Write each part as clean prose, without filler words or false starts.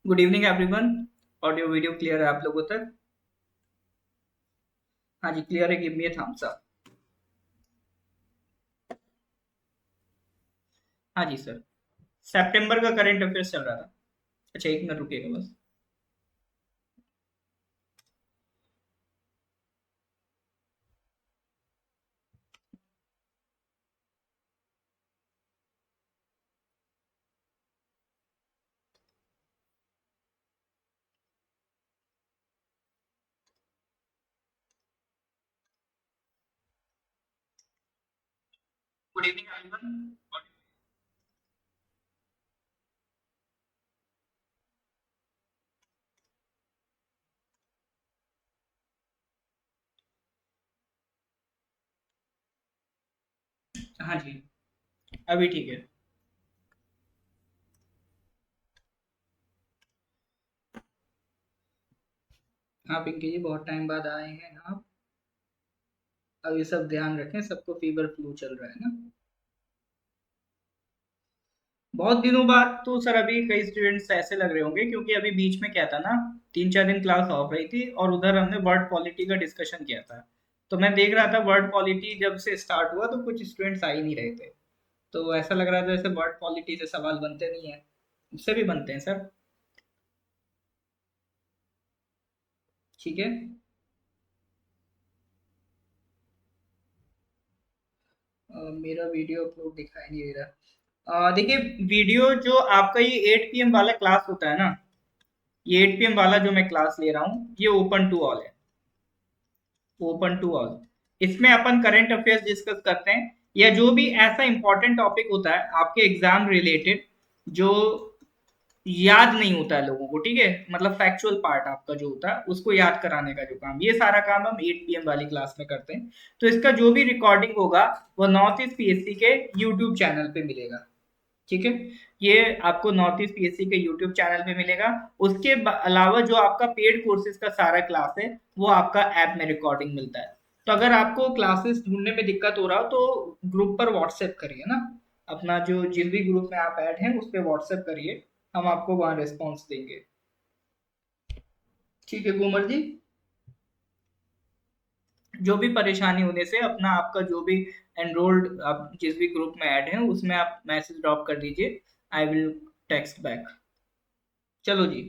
Good evening everyone. Audio video clear है आप लोगों तक? हाँ जी, क्लियर है। Give me a thumbs up. हाँ जी सर। सितंबर का करंट अफेयर्स चल रहा था। अच्छा, एक मिनट रुकिएगा बस। Good evening everyone. हाँ जी, अभी ठीक है। हाँ पिंकी जी, बहुत टाइम बाद आए हैं आप। अब ये सब ध्यान रखें, सबको फीवर फ्लू चल रहा है ना। बहुत दिनों बाद तो सर अभी कई स्टूडेंट्स ऐसे लग रहे होंगे क्योंकि अभी बीच में क्या था ना, 3 4 दिन क्लास ऑफ रही थी और उधर हमने वर्ड पॉलिटी का डिस्कशन किया था। तो मैं देख रहा था वर्ड पॉलिटी जब से स्टार्ट हुआ तो कुछ स्टूडेंट्स आ ही नहीं रहे थे। तो ऐसा लग रहा था जैसे वर्ड पॉलिटी से सवाल बनते नहीं है। उससे भी बनते हैं सर। ठीक है। मेरा वीडियो अपलोड दिखाई नहीं दे रहा। देखिए, वीडियो जो आपका ये 8 PM वाला क्लास होता है ना, ये 8 PM वाला जो मैं क्लास ले रहा हूँ ये ओपन टू ऑल है। Open to all. इसमें अपन करंट अफेयर्स डिस्कस करते हैं या जो भी ऐसा इंपॉर्टेंट टॉपिक होता है आपके एग्जाम रिलेटेड, जो याद नहीं होता है लोगों को। ठीक है, मतलब फैक्चुअल पार्ट आपका जो होता है उसको याद कराने का जो काम, ये सारा काम हम 8 PM वाली क्लास में करते हैं। तो इसका जो भी रिकॉर्डिंग होगा वो नॉर्थ ईस्ट पीएससी के यूट्यूब चैनल पे मिलेगा। ठीक है, ये आपको नॉर्थ ईस्ट पीएससी के यूट्यूब चैनल पे मिलेगा। उसके अलावा जो आपका पेड कोर्सेज का सारा क्लास है वो आपका ऐप में रिकॉर्डिंग मिलता है। तो अगर आपको क्लासेस ढूंढने में दिक्कत हो रहा हो तो ग्रुप पर व्हाट्सएप करिए ना। अपना जो जिस भी ग्रुप में आप ऐड हैं उस पर व्हाट्सएप करिए, हम आपको वहाँ रिस्पॉन्स देंगे। ठीक है कुमार जी। जो भी परेशानी होने से अपना आपका जो भी एनरोल्ड, आप जिस भी ग्रुप में ऐड हैं उसमें आप मैसेज ड्रॉप कर दीजिए। I will text back. चलो जी,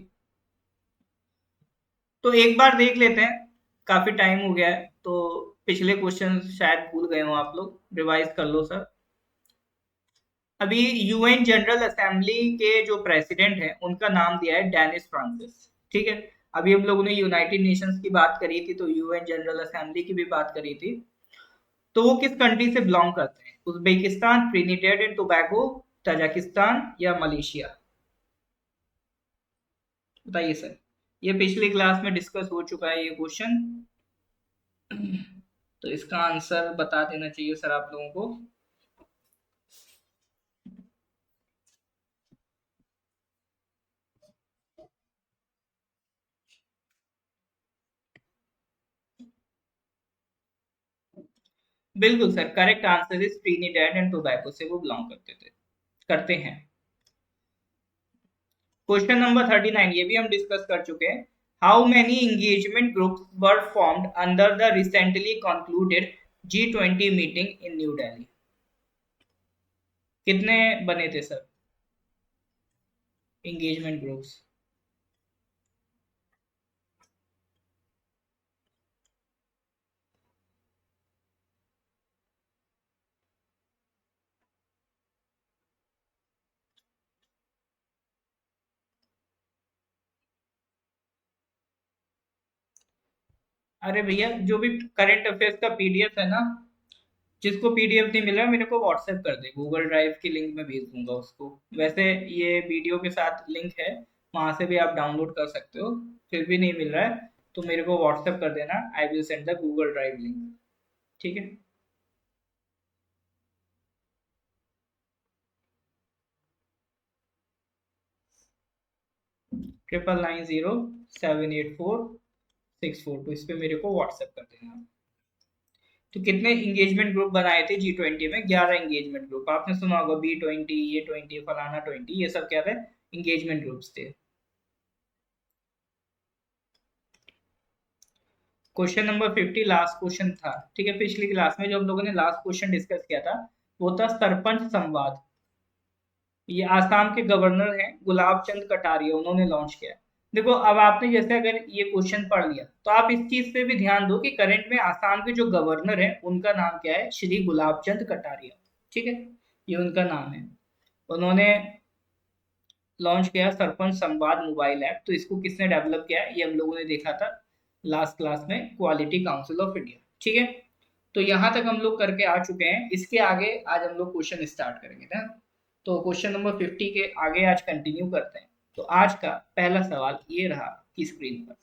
तो एक बार देख लेते हैं। काफी टाइम हो गया है तो पिछले क्वेश्चन शायद भूल गए हो आप लोग, रिवाइज कर लो सर। अभी यूएन जनरल असेंबली के जो प्रेसिडेंट हैं उनका नाम दिया है डेनिस फ्रांसिस। ठीक है। अभी हम लोगों ने यूनाइटेड नेशंस की बात करी थी तो यूएन जनरल असेंबली की भी बात करी थी। तो वो किस कंट्री से बिलोंग करते हैं? Uzbekistan, Trinidad and Tobago, Tajikistan या मलेशिया? बताइए सर। ये पिछली क्लास में डिस्कस हो चुका है ये क्वेश्चन। तो इसका आंसर बता देना चाहिए सर आप लोगों को। बिल्कुल sir, correct answer is Trinidad and Tobago से वो बिलोंग करते थे, करते हैं। क्वेश्चन नंबर 39 ये भी हम डिस्कस कर चुके हैं। How many engagement groups were formed under the recently concluded G20 meeting in new Delhi? कितने बने थे सर एंगेजमेंट ग्रुप्स? अरे भैया, जो भी करंट अफेयर्स का पीडीएफ है ना, जिसको पीडीएफ नहीं मिल रहा मेरे को व्हाट्सएप कर दे, गूगल ड्राइव की लिंक में भेज दूंगा उसको। वैसे ये वीडियो के साथ लिंक है, वहां से भी आप डाउनलोड कर सकते हो। फिर भी नहीं मिल रहा है तो मेरे को व्हाट्सएप कर देना, I will send the Google drive link. ठीक है। 9990784642, इस पे मेरे को व्हाट्सएप कर देना। तो कितने इंगेजमेंट ग्रुप बनाए थे G20 में? 11 इंगेजमेंट ग्रुप। आपने सुना होगा B20, ये 20, फलाना 20, ये सब क्या थे? इंगेजमेंट ग्रुप्स थे। क्वेश्चन नंबर 50 लास्ट क्वेश्चन था, ठीक है। पिछली क्लास में जो हम लोगों ने लास्ट क्वेश्चन डिस्कस किया था वो था सरपंच संवाद। ये आसाम के गवर्नर हैं गुलाब चंद कटारिया, उन्होंने लॉन्च किया है। देखो अब आपने जैसे अगर ये क्वेश्चन पढ़ लिया तो आप इस चीज पे भी ध्यान दो कि करंट में आसाम के जो गवर्नर है उनका नाम क्या है, श्री गुलाब चंद कटारिया, ठीक है। ये उनका नाम है। उन्होंने लॉन्च किया सरपंच संवाद मोबाइल ऐप। तो इसको किसने डेवलप किया है, ये हम लोगों ने देखा था लास्ट क्लास में, क्वालिटी काउंसिल ऑफ इंडिया, ठीक है। तो यहाँ तक हम लोग करके आ चुके हैं। इसके आगे आज हम लोग क्वेश्चन स्टार्ट करेंगे ना। तो क्वेश्चन नंबर 50 के आगे आज कंटिन्यू करते हैं। तो आज का पहला सवाल ये रहा कि स्क्रीन पर,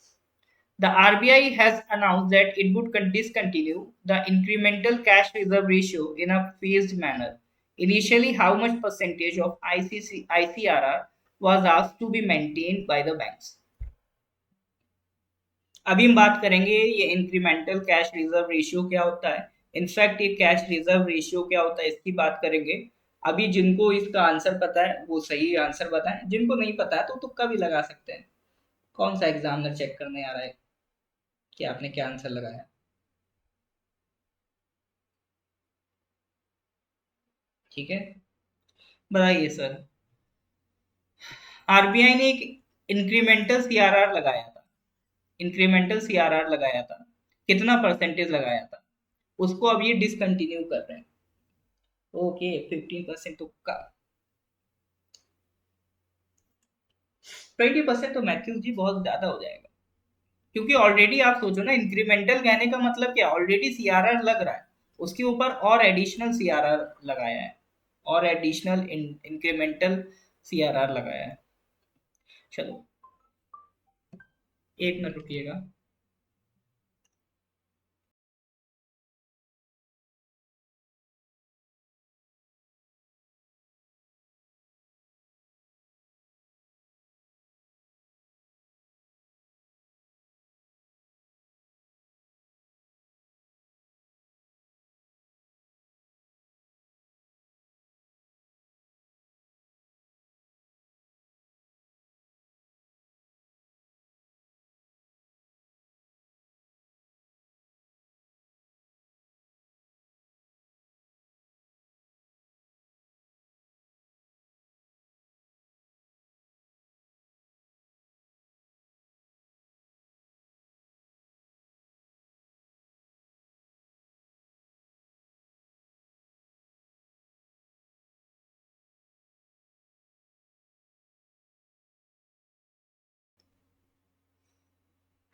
The RBI has announced that it would discontinue the incremental cash reserve ratio in a phased manner. Initially, how much percentage of ICRR was asked to be maintained by the banks? अभी हम बात करेंगे ये incremental cash reserve ratio क्या होता है। In fact ये cash reserve ratio क्या होता है इसकी बात करेंगे। अभी जिनको इसका आंसर पता है वो सही आंसर बताएं, जिनको नहीं पता है तो तुक्का भी लगा सकते हैं। कौन सा एग्जामिनर चेक करने आ रहा है कि आपने क्या आंसर लगाया। ठीक है, बताइए सर। आरबीआई ने एक इंक्रीमेंटल सीआरआर लगाया था, इंक्रीमेंटल सीआरआर लगाया था। कितना परसेंटेज लगाया था, उसको अब ये डिसकंटिन्यू कर रहे हैं। ओके, 15% तुक्का। 20% तो मैथ्यूज जी बहुत ज्यादा हो जाएगा, क्योंकि ऑलरेडी आप सोचो ना, इंक्रीमेंटल कहने का मतलब क्या, ऑलरेडी सीआरआर लग रहा है, उसके ऊपर और एडिशनल सीआरआर लगाया है, और एडिशनल इंक्रीमेंटल सीआरआर लगाया है। चलो एक मिनट रुकिएगा।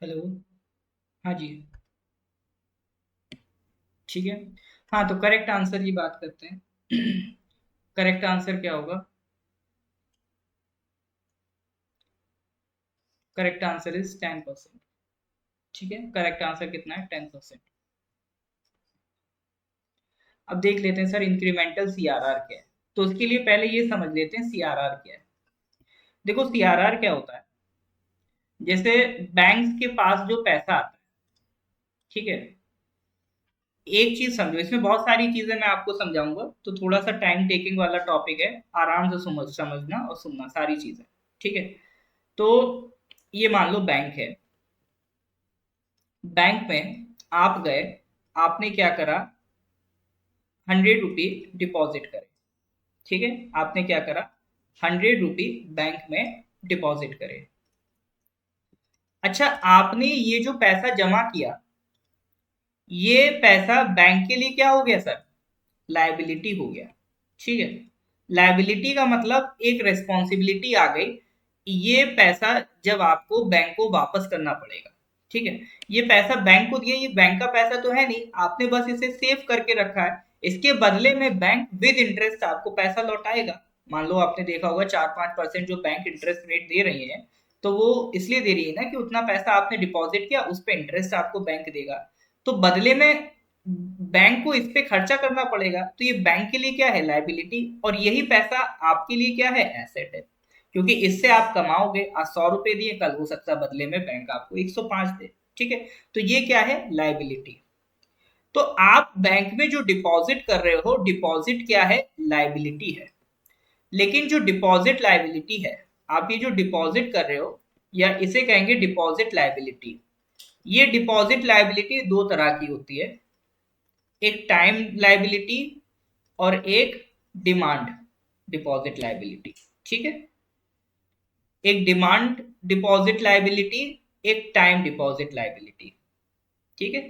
हेलो, हाँ जी, ठीक है। हाँ तो करेक्ट आंसर की बात करते हैं। करेक्ट आंसर क्या होगा, करेक्ट आंसर इज 10%। ठीक है, करेक्ट आंसर कितना है, 10%। अब देख लेते हैं सर इंक्रीमेंटल सीआरआर क्या है। तो उसके लिए पहले ये समझ लेते हैं सीआरआर क्या है। देखो सीआरआर क्या होता है, जैसे बैंक के पास जो पैसा आता है, ठीक है। एक चीज समझो, इसमें बहुत सारी चीजें मैं आपको समझाऊंगा, तो थोड़ा सा टाइम टेकिंग वाला टॉपिक है, आराम से समझना और सुनना सारी चीजें, ठीक है। तो ये मान लो बैंक है, बैंक में आप गए, आपने क्या करा, 100 रुपी डिपॉजिट करे, ठीक है। आपने क्या करा, 100 रुपी बैंक में डिपॉजिट करे। अच्छा, आपने ये जो पैसा जमा किया, ये पैसा बैंक के लिए क्या हो गया सर, लायबिलिटी हो गया, ठीक है। लायबिलिटी का मतलब एक रेस्पॉन्सिबिलिटी आ गई, ये पैसा जब आपको बैंक को वापस करना पड़ेगा, ठीक है। ये पैसा बैंक को दिया, ये बैंक का पैसा तो है नहीं, आपने बस इसे सेव करके रखा है। इसके बदले में बैंक विद इंटरेस्ट आपको पैसा लौटाएगा। मान लो आपने देखा होगा 4-5% जो बैंक इंटरेस्ट रेट दे रही है, तो वो इसलिए दे रही है ना कि उतना पैसा आपने डिपॉजिट किया, उस पर इंटरेस्ट आपको बैंक देगा। तो बदले में बैंक को इस पे खर्चा करना पड़ेगा, तो ये बैंक के लिए क्या है, लायबिलिटी, और यही पैसा आपके लिए क्या है, एसेट है। क्योंकि इससे आप कमाओगे, आज 100 रुपए दिए, कल हो सकता है बदले में बैंक आपको 105 दे, ठीक है। तो ये क्या है, लायबिलिटी। तो आप बैंक में जो डिपॉजिट कर रहे हो, डिपॉजिट क्या है, लायबिलिटी है। लेकिन जो डिपॉजिट लायबिलिटी है, आप ये जो डिपॉजिट कर रहे हो, या इसे कहेंगे डिपॉजिट लायबिलिटी, ये डिपॉजिट लायबिलिटी दो तरह की होती है, एक टाइम लायबिलिटी और एक डिमांड डिपॉजिट लायबिलिटी। ठीक है, एक डिमांड डिपॉजिट लायबिलिटी, एक टाइम डिपॉजिट लायबिलिटी। ठीक है,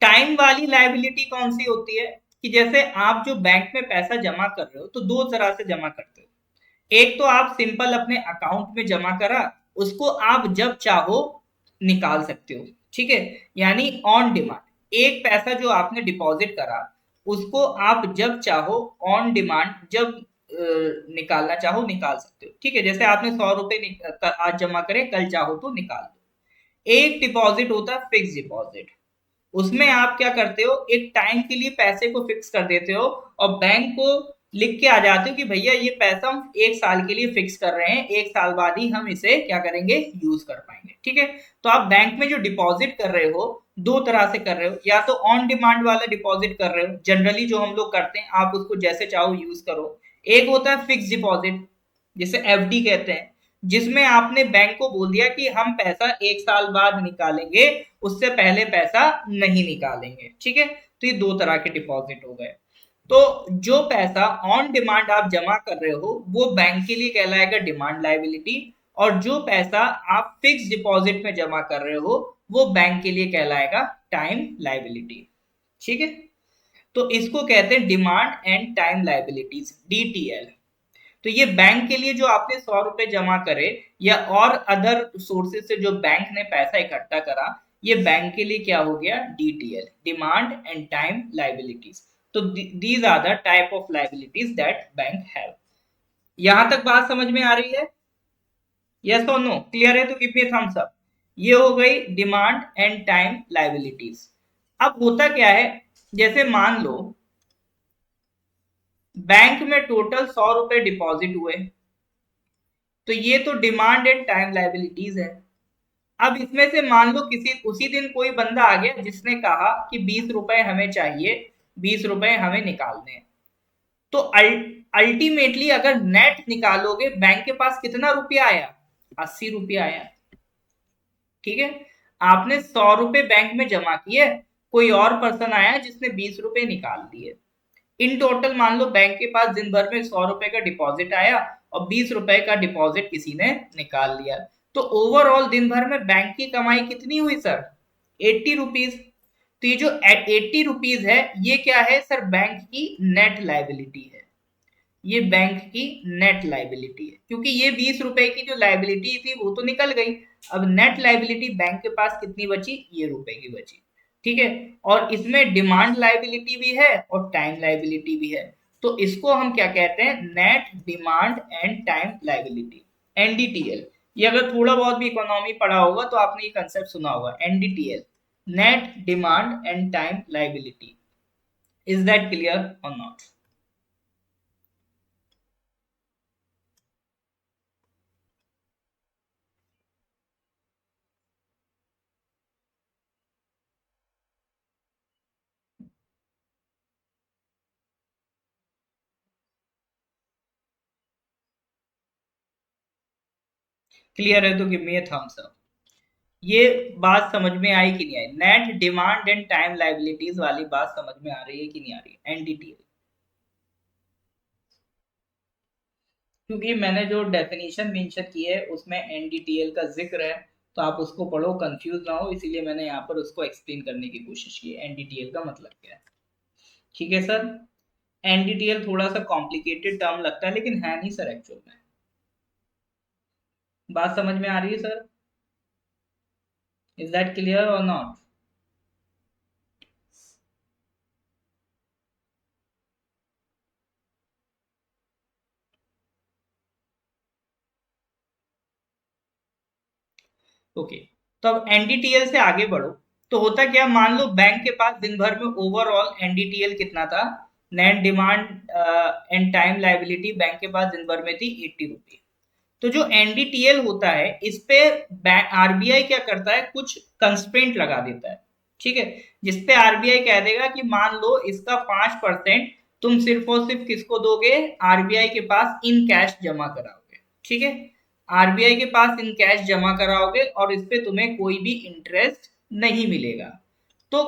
टाइम वाली लायबिलिटी कौन सी होती है कि जैसे आप जो बैंक में पैसा जमा कर रहे हो तो दो तरह से जमा करते हो। एक तो आप सिंपल अपने अकाउंट में जमा करा, उसको आप जब चाहो निकाल सकते हो। ठीक है, यानी ऑन डिमांड। एक पैसा जो आपने डिपॉजिट करा उसको आप जब चाहो ऑन डिमांड, जब निकालना चाहो निकाल सकते हो। ठीक है, जैसे आपने 100 रुपए आज जमा करे, कल चाहो तो निकाल दो। एक डिपॉजिट होता है फिक्स डिपॉजिट, उसमें आप क्या करते हो, एक टाइम के लिए पैसे को फिक्स कर देते हो और बैंक को लिख के आ जाते हो कि भैया ये पैसा हम 1 साल के लिए फिक्स कर रहे हैं, 1 साल बाद ही हम इसे क्या करेंगे, यूज कर पाएंगे। ठीक है, तो आप बैंक में जो डिपॉजिट कर रहे हो दो तरह से कर रहे हो, या तो ऑन डिमांड वाला डिपॉजिट कर रहे हो, जनरली जो हम लोग करते हैं, आप उसको जैसे चाहो यूज करो। एक होता है फिक्स डिपॉजिट, जिसे एफडी कहते हैं, जिसमें आपने बैंक को बोल दिया कि हम पैसा 1 साल बाद निकालेंगे, उससे पहले पैसा नहीं निकालेंगे। ठीक है, तो ये दो तरह के डिपॉजिट हो गए। तो जो पैसा ऑन डिमांड आप जमा कर रहे हो वो बैंक के लिए कहलाएगा डिमांड लायबिलिटी, और जो पैसा आप फिक्स डिपॉजिट में जमा कर रहे हो वो बैंक के लिए कहलाएगा टाइम लायबिलिटी। ठीक है, तो इसको कहते हैं demand and time liabilities, DTL. तो ये बैंक के लिए जो आपने 100 रुपए जमा करे या और अदर सोर्सेज से जो बैंक ने पैसा इकट्ठा करा, ये बैंक के लिए क्या हो गया, DTL, demand and time liabilities. तो these are the type of liabilities that bank have. यहां तक बात समझ में आ रही है? यस और नो? क्लियर है तो गिव मी थम्स अप। ये हो गई डिमांड एंड टाइम लाइबिलिटीज। अब होता क्या है, जैसे मान लो बैंक में टोटल 100 रुपए डिपॉजिट हुए, तो ये तो डिमांड एंड टाइम लाइबिलिटीज है। अब इसमें से मान लो किसी उसी दिन कोई बंदा आ गया जिसने कहा कि 20 रुपए हमें चाहिए, 20 रुपए हमें निकालने हैं। तो अल्टीमेटली अगर नेट निकालोगे बैंक के पास कितना रुपया आया, 80 रुपया आया। ठीक है, आपने 100 रुपए बैंक में जमा किए, कोई और पर्सन आया जिसने 20 रुपए निकाल दिए। इन टोटल मान लो बैंक के पास दिन भर में 100 रुपए का डिपॉजिट आया और 20 रुपए का डिपॉजिट किसी ने निकाल लिया। तो ओवरऑल दिन भर में बैंक की कमाई कितनी हुई सर, 80 रुपीज। तो ये जो 80 रुपीज है ये क्या है सर, बैंक की नेट लाइबिलिटी है। ये बैंक की नेट लाइबिलिटी है, क्योंकि ये 20 रुपए की जो लाइबिलिटी थी वो तो निकल गई। अब नेट लाइबिलिटी बैंक के पास कितनी बची, ये रुपए की बची। ठीक है, और इसमें डिमांड लाइबिलिटी भी है और टाइम लाइबिलिटी भी है। तो इसको हम क्या कहते हैं, net demand and time liability, NDTL. ये अगर थोड़ा बहुत भी इकोनॉमी पढ़ा होगा तो आपने ये कंसेप्ट सुना होगा, NDTL, net demand and time liability. Is that clear और नॉट? क्लियर है तो give me a thumbs up. ये बात समझ में आई कि नहीं आई, net demand and time liabilities वाली बात समझ में आ रही है कि नहीं आ रही है, एनडीटीएल। क्योंकि मैंने जो डेफिनेशन मेंशन की है उसमें एनडीटीएल का जिक्र है, तो आप उसको पढ़ो, कंफ्यूज ना हो, इसीलिए मैंने यहाँ पर उसको एक्सप्लेन करने की कोशिश की है, एनडीटीएल का मतलब क्या है। ठीक है सर, एनडीटीएल थोड़ा सा कॉम्प्लिकेटेड टर्म लगता है लेकिन है नहीं सर एक्चुअल में। बात समझ में आ रही है सर? इज दैट क्लियर और नॉट? ओके, तो अब एनडीटीएल से आगे बढ़ो। तो होता क्या, मान लो बैंक के पास दिन भर में ओवरऑल एनडीटीएल कितना था, net demand and time liability bank के पास दिन भर में थी 80 रुपये। तो जो एनडीटीएल होता है इस पे आरबीआई क्या करता है, कुछ कंस्ट्रेंट लगा देता है। ठीक है, जिसपे आरबीआई कह देगा कि मान लो इसका 5% तुम सिर्फ और सिर्फ किसको दोगे, आरबीआई के पास इन कैश जमा कराओगे, ठीक है, आरबीआई के पास इन कैश जमा कराओगे और इस पे तुम्हें कोई भी इंटरेस्ट नहीं मिलेगा। तो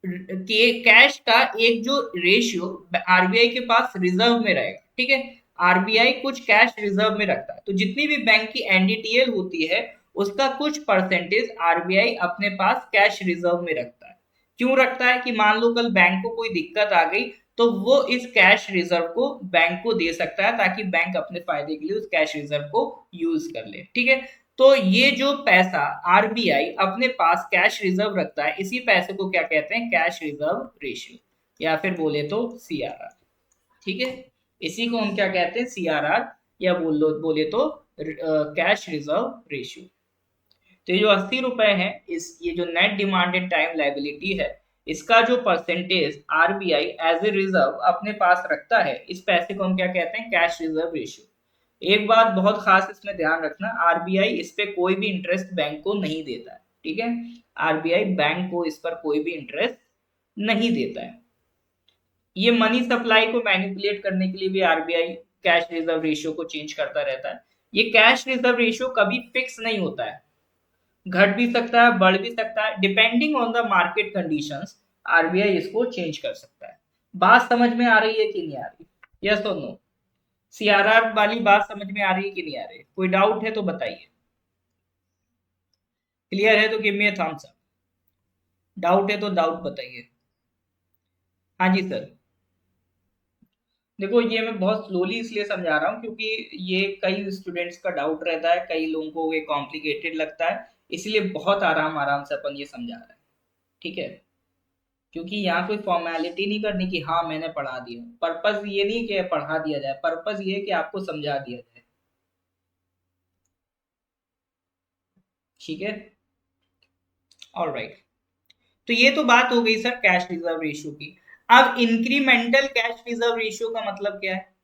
कैश का एक जो रेशियो आरबीआई के पास रिजर्व में रहेगा, ठीक है, आरबीआई कुछ कैश रिजर्व में रखता है, तो जितनी भी बैंक की एनडीटीएल होती है उसका कुछ परसेंटेज आरबीआई अपने पास कैश रिजर्व में रखता है। क्यों रखता है कि मान लो कल बैंक को कोई दिक्कत आ गई तो वो इस कैश रिजर्व को बैंक को दे सकता है ताकि बैंक अपने फायदे के लिए उस कैश रिजर्व को यूज कर ले, ठीक है। तो ये जो पैसा आरबीआई अपने पास कैश रिजर्व रखता है, इसी पैसे को क्या कहते हैं, कैश रिजर्व रेशियो, या फिर बोले तो सीआरआर, ठीक है। इसी को हम क्या कहते हैं, सीआरआर, या बोले तो कैश रिजर्व रेशियो। तो ये जो 80 रुपए है, इस ये जो नेट डिमांडेड टाइम लाइबिलिटी है, इसका जो percentage RBI as a reserve अपने पास रखता है, इस पैसे को हम क्या कहते हैं, कैश रिजर्व रेशियो। एक बात बहुत खास इसमें ध्यान रखना, आरबीआई इस पे कोई भी इंटरेस्ट बैंक को नहीं देता है, ठीक है, आरबीआई बैंक को इस पर कोई भी इंटरेस्ट नहीं देता है। ये मनी सप्लाई को मैनिपुलेट करने के लिए भी आरबीआई कैश रिजर्व रेशियो को चेंज करता रहता है। ये कैश रिजर्व रेशियो कभी फिक्स नहीं होता है, घट भी सकता है, बढ़ भी सकता है, depending on the market conditions RBI इसको चेंज कर सकता है। बात समझ में आ रही है कि नहीं आ रही, यस और नो, सीआरआर वाली बात समझ में आ रही है कि नहीं आ रही, कोई डाउट है तो बताइए, क्लियर है तो give me a thumbs up, doubt है तो डाउट बताइए। हाँ जी सर। देखो ये मैं बहुत स्लोली इसलिए समझा रहा हूँ क्योंकि ये कई स्टूडेंट्स का डाउट रहता है, कई लोगों को ये कॉम्प्लिकेटेड लगता है, इसलिए बहुत आराम आराम से अपन ये समझा रहे हैं, ठीक है। क्योंकि यहाँ कोई फॉर्मेलिटी नहीं करनी कि हाँ मैंने पढ़ा दिया, पर्पस ये नहीं कि पढ़ा दिया जाए, पर्पस ये है कि आपको समझा दिया जाए, ठीक है, ऑलराइट। तो ये तो बात हो गई सर कैश रिजर्व रेशियो की। अब इंक्रीमेंटल कैश रिजर्व रेशियो का मतलब क्या है।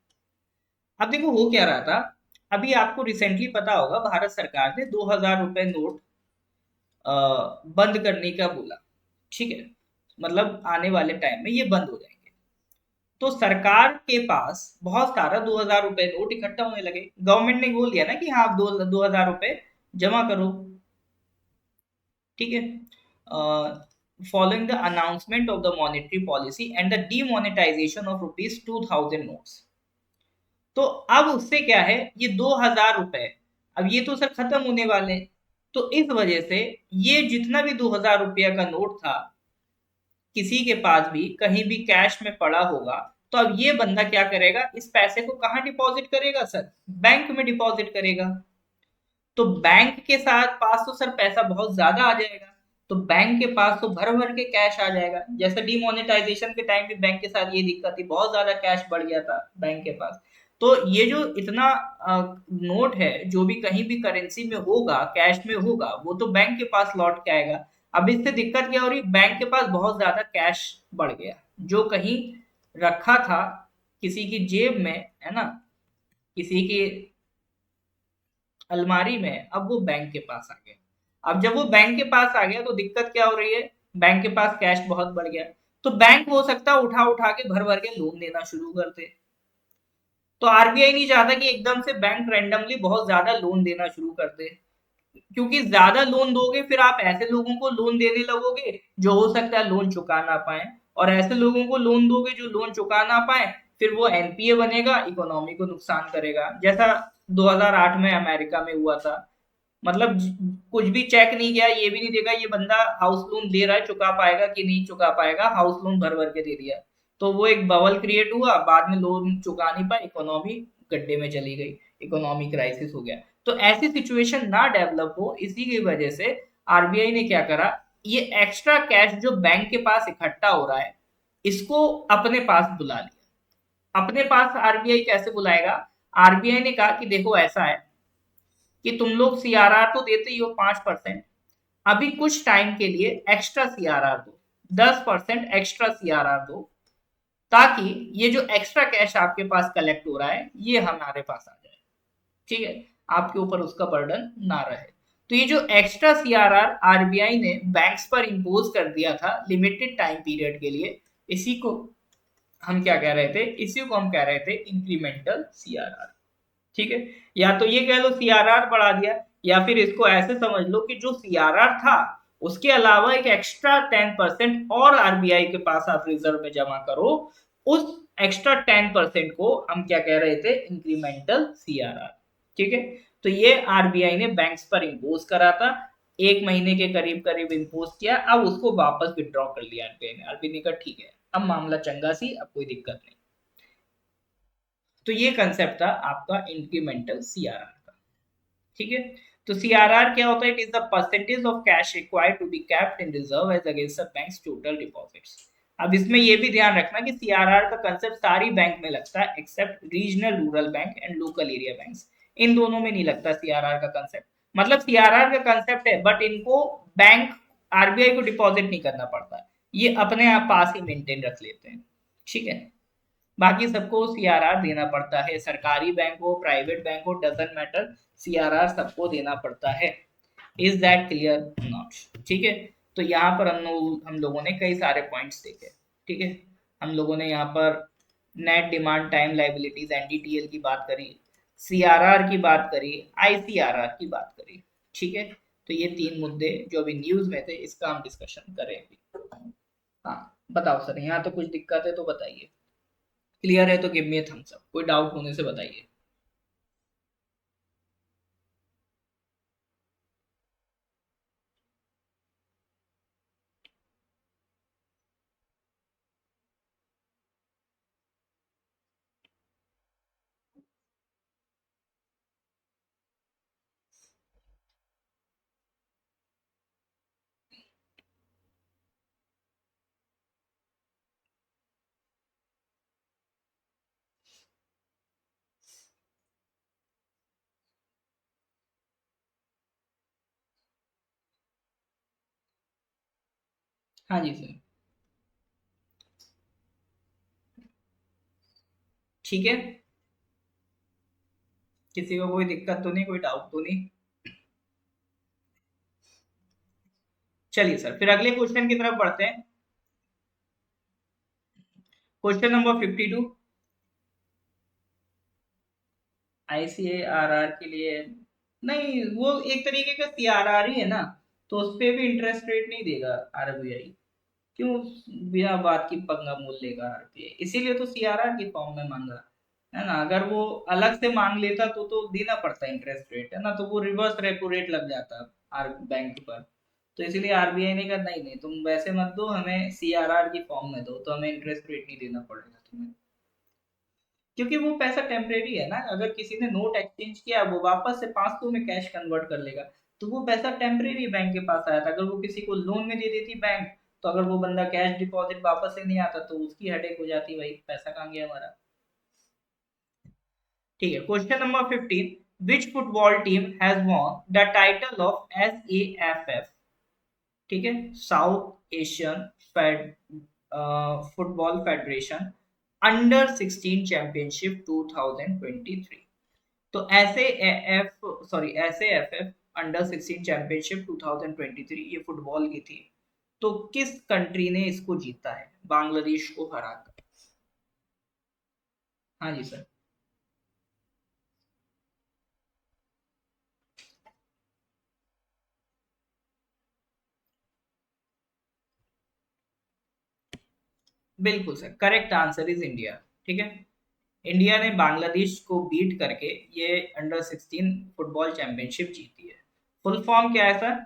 अब देखो हो क्या रहा था, अभी आपको रिसेंटली पता होगा भारत सरकार ने 2000 रुपए नोट बंद करने का बोला, ठीक है, मतलब आने वाले टाइम में ये बंद हो जाएंगे। तो सरकार के पास बहुत सारा 2000 रुपए नोट इकट्ठा होने लगे, गवर्नमेंट ने बोल दिया ना कि हाँ आप 2000 रुपए जमा करो, ठीक है, following the announcement of the monetary policy and the demonetization of rupees 2000 notes. तो अब उससे क्या है, ये 2000 रुपए अब ये तो सर खत्म होने वाले हैं, तो इस वजह से ये जितना भी 2000 रुपया का नोट था किसी के पास भी कहीं भी कैश में पड़ा होगा, तो अब ये बंदा क्या करेगा, इस पैसे को कहाँ डिपॉजिट करेगा सर, बैंक में डिपॉजिट करेगा। तो बैंक के साथ पास तो सर पैसा बहुत ज्यादा आ जाएगा, तो बैंक के पास तो भर भर के कैश आ जाएगा। जैसे डिमोनेटाइजेशन के टाइम भी बैंक के साथ ये दिक्कत थी, बहुत ज्यादा कैश बढ़ गया था बैंक के पास। तो ये जो इतना नोट है जो भी कहीं भी करेंसी में होगा, कैश में होगा, वो तो बैंक के पास लौट के आएगा। अब इससे दिक्कत क्या हो रही, बैंक के पास बहुत ज्यादा कैश बढ़ गया, जो कहीं रखा था किसी की जेब में, है ना, किसी की अलमारी में, अब वो बैंक के पास आ गया। अब जब वो बैंक के पास आ गया तो दिक्कत क्या हो रही है, बैंक के पास कैश बहुत बढ़ गया, तो बैंक हो सकता है उठा उठा के भर भर के लोन देना शुरू कर दे। तो आरबीआई नहीं चाहता कि एकदम से बैंक रैंडमली बहुत ज्यादा लोन देना शुरू कर दे, क्योंकि ज्यादा लोन दोगे फिर आप ऐसे लोगों को लोन देने लगोगे जो हो सकता है लोन चुका ना पाए, और ऐसे लोगों को लोन दोगे जो लोन चुका ना पाए, फिर वो एनपीए बनेगा, इकोनॉमी को नुकसान करेगा, जैसा 2008 में अमेरिका में हुआ था। मतलब कुछ भी चेक नहीं किया, ये भी नहीं देखा ये बंदा हाउस लोन ले रहा है चुका पाएगा कि नहीं चुका पाएगा, हाउस लोन भर भर के दे दिया, तो वो एक बबल क्रिएट हुआ, बाद में लोन चुका नहीं पाए, इकोनॉमी गड्ढे में चली गई, इकोनॉमी क्राइसिस हो गया। तो ऐसी सिचुएशन ना डेवलप हो, इसी की वजह से आरबीआई ने क्या करा, ये एक्स्ट्रा कैश जो बैंक के पास इकट्ठा हो रहा है इसको अपने पास बुला लिया। अपने पास आरबीआई कैसे बुलाएगा, आरबीआई ने कहा कि देखो ऐसा है कि तुम लोग सीआरआर तो देते ही हो 5%, अभी कुछ टाइम के लिए एक्स्ट्रा सीआरआर दो, 10% एक्स्ट्रा सीआरआर दो, ताकि ये जो एक्स्ट्रा कैश आपके पास कलेक्ट हो रहा है ये हमारे पास आ जाए, ठीक है, आपके ऊपर उसका बर्डन ना रहे। तो ये जो एक्स्ट्रा सीआरआर आरबीआई ने बैंक्स पर इंपोज कर दिया था लिमिटेड टाइम पीरियड के लिए, इसी को हम क्या कह रहे थे, इसी को हम कह रहे थे इंक्रीमेंटल सीआरआर। ठीक है, या तो ये कह लो सीआरआर बढ़ा दिया, या फिर इसको ऐसे समझ लो कि जो सीआरआर था उसके अलावा एक एक्स्ट्रा 10% और आरबीआई के पास आप रिजर्व में जमा करो, उस एक्स्ट्रा 10% को हम क्या कह रहे थे, इंक्रीमेंटल सीआरआर। ठीक है, तो ये आरबीआई ने बैंक्स पर इम्पोज करा था, 1 महीने के करीब करीब इम्पोज किया, अब उसको वापस विड्रॉ कर लिया आरबीआई ने। आरबीआई ने कहा ठीक है, अब मामला चंगा सी, अब कोई दिक्कत नहीं। तो ये कंसेप्ट था आपका इंक्रीमेंटल सीआरआर का। ठीक है, तो सीआरआर क्या होता है, it is the percentage of cash required to be kept in reserve as against the banks total deposits. अब इसमें ये भी ध्यान रखना कि सीआरआर का कंसेप्ट सारी बैंक में लगता है except regional rural bank and local area banks. इन दोनों में नहीं लगता सीआरआर का कंसेप्ट। मतलब सीआरआर का कंसेप्ट है, बट इनको बैंक, आरबीआई को डिपॉजिट नहीं करना पड़ता, ये अपने आप पास ही मेंटेन रख लेते हैं। ठीक है, बाकी सबको सीआरआर देना पड़ता है, सरकारी बैंक हो प्राइवेट बैंक हो डजंट मैटर, सीआरआर सबको देना पड़ता है। Is that clear, not? ठीक है, तो यहाँ पर हम लोगों ने कई सारे पॉइंट्स देखे। ठीक है, हम लोगों ने यहाँ पर net demand time liabilities NDTL की बात करी, सीआरआर की बात करी, आईसीआरआर की बात करी। ठीक है, तो ये 3 मुद्दे जो अभी न्यूज में थे, इसका हम डिस्कशन करेंगे। हाँ, बताओ सर, यहाँ तो कुछ दिक्कत है तो बताइए। क्लियर है तो गिव मी थम्स अप, कोई डाउट होने से बताइए। हाँ जी सर। ठीक है, किसी को कोई दिक्कत तो नहीं, कोई डाउट तो नहीं? चलिए सर, फिर अगले क्वेश्चन की तरफ बढ़ते हैं। Question number 52। आईसीएआरआर के लिए नहीं, वो एक तरीके का सीआरआर ही है ना, तो उस पे भी इंटरेस्ट रेट नहीं देगा आरबीआई। क्यों बिना बात की पंगा मोल लेगा आरबीआई, इसीलिए तो सीआरआर की फॉर्म में मांगा है ना। अगर वो अलग से मांग लेता तो देना पड़ता इंटरेस्ट रेट, है ना, तो वो रिवर्स रेपो रेट लग जाता आर बैंक पर। तो इसीलिए आरबीआई ने कहा नहीं नहीं, तुम वैसे मत दो, हमें सीआरआर की फॉर्म में दो, तो हमें इंटरेस्ट रेट नहीं देना पड़ेगा तुम्हें। क्योंकि वो पैसा टेम्परेरी है ना, अगर किसी ने नोट एक्सचेंज किया वो वापस से 500 में कैश कन्वर्ट कर लेगा, तो वो पैसा टेम्परेरी बैंक के पास आया था। अगर वो किसी को लोन में दे देती बैंक, तो अगर वो बंदा कैश डिपॉजिट वापस से नहीं आता तो उसकी हेडेक हो जाती, भाई पैसा कहाँ गया हमारा। ठीक है, question number 15। Which football team has won the title of SAFF? ठीक है, South Asian fed football federation under 16 championship 2023। तो ऐसे एफ सॉरी ऐसे एफ एफ अंडर 16 चैंपियनशिप 2023 ये फुटबॉल की थी। तो किस कंट्री ने इसको जीता है बांग्लादेश को हराकर? हाँ जी सर। बिल्कुल sir, correct answer is India. ठीक है, इंडिया ने बांग्लादेश को बीट करके ये अंडर 16 फुटबॉल चैंपियनशिप जीती है। फुल फॉर्म क्या है sir?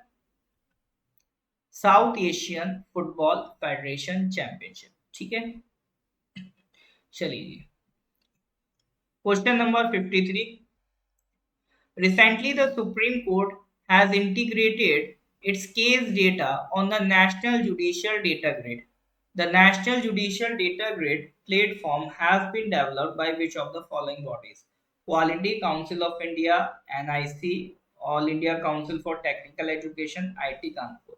South Asian football federation championship. ठीक है, चलिए question number 53। Recently, the Supreme Court has integrated its case data on the National Judicial Data Grid. The National Judicial Data Grid platform has been developed by which of the following bodies? Quality Council of India, NIC, All India Council for Technical Education, IT Kanpur.